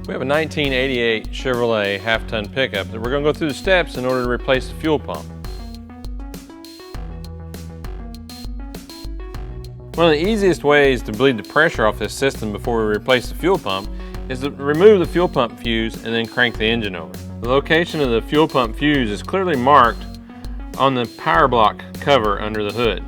We have a 1988 Chevrolet half-ton pickup that we're going to go through the steps in order to replace the fuel pump. One of the easiest ways to bleed the pressure off this system before we replace the fuel pump is to remove the fuel pump fuse and then crank the engine over. The location of the fuel pump fuse is clearly marked on the power block cover under the hood.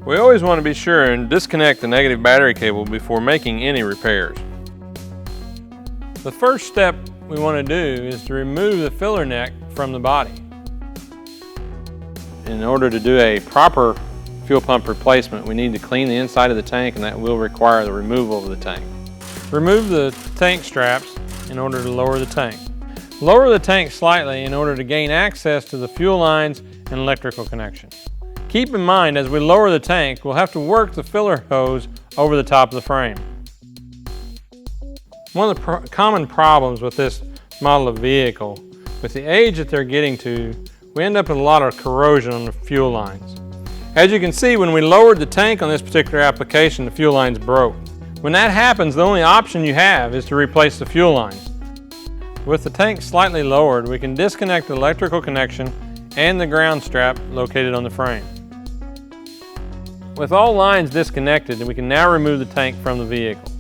We always want to be sure and disconnect the negative battery cable before making any repairs. The first step we want to do is to remove the filler neck from the body. In order to do a proper fuel pump replacement, we need to clean the inside of the tank, and that will require the removal of the tank. Remove the tank straps in order to lower the tank. Lower the tank slightly in order to gain access to the fuel lines and electrical connection. Keep in mind, as we lower the tank, we'll have to work the filler hose over the top of the frame. One of the common problems with this model of vehicle, with the age that they're getting to, we end up with a lot of corrosion on the fuel lines. As you can see, when we lowered the tank on this particular application, the fuel lines broke. When that happens, the only option you have is to replace the fuel lines. With the tank slightly lowered, we can disconnect the electrical connection and the ground strap located on the frame. With all lines disconnected, we can now remove the tank from the vehicle.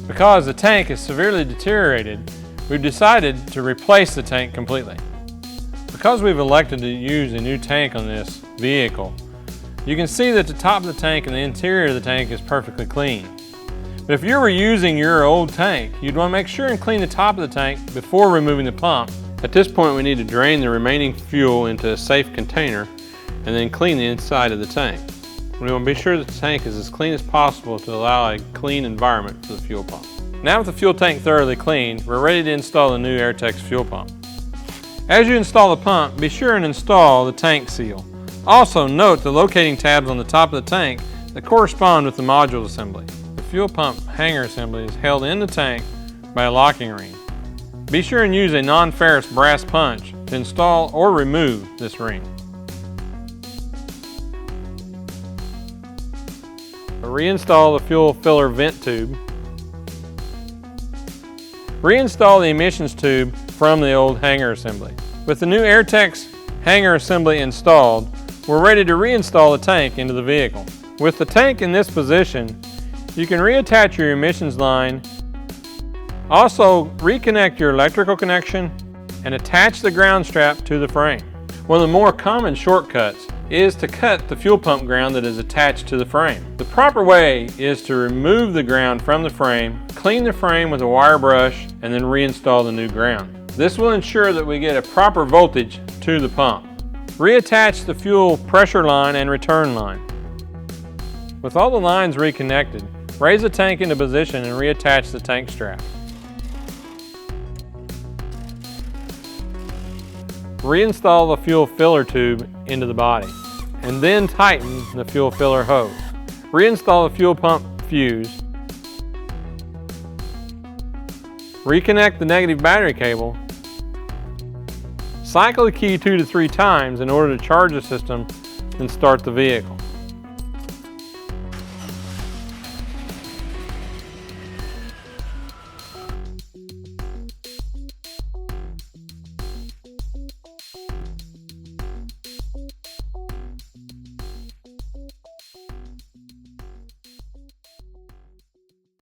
Because the tank is severely deteriorated, we've decided to replace the tank completely. Because we've elected to use a new tank on this vehicle, you can see that the top of the tank and the interior of the tank is perfectly clean. But if you were using your old tank, you'd want to make sure and clean the top of the tank before removing the pump. At this point, we need to drain the remaining fuel into a safe container and then clean the inside of the tank. We want to be sure that the tank is as clean as possible to allow a clean environment for the fuel pump. Now with the fuel tank thoroughly cleaned, we're ready to install the new Airtex fuel pump. As you install the pump, be sure and install the tank seal. Also note the locating tabs on the top of the tank that correspond with the module assembly. The fuel pump hanger assembly is held in the tank by a locking ring. Be sure and use a non-ferrous brass punch to install or remove this ring. Reinstall the fuel filler vent tube. Reinstall the emissions tube from the old hanger assembly. With the new Airtex hanger assembly installed, we're ready to reinstall the tank into the vehicle. With the tank in this position, you can reattach your emissions line. Also, reconnect your electrical connection and attach the ground strap to the frame. One of the more common shortcuts is to cut the fuel pump ground that is attached to the frame. The proper way is to remove the ground from the frame, clean the frame with a wire brush, and then reinstall the new ground. This will ensure that we get a proper voltage to the pump. Reattach the fuel pressure line and return line. With all the lines reconnected, raise the tank into position and reattach the tank strap. Reinstall the fuel filler tube into the body, and then tighten the fuel filler hose. Reinstall the fuel pump fuse. Reconnect the negative battery cable. Cycle the key 2 to 3 times in order to charge the system and start the vehicle.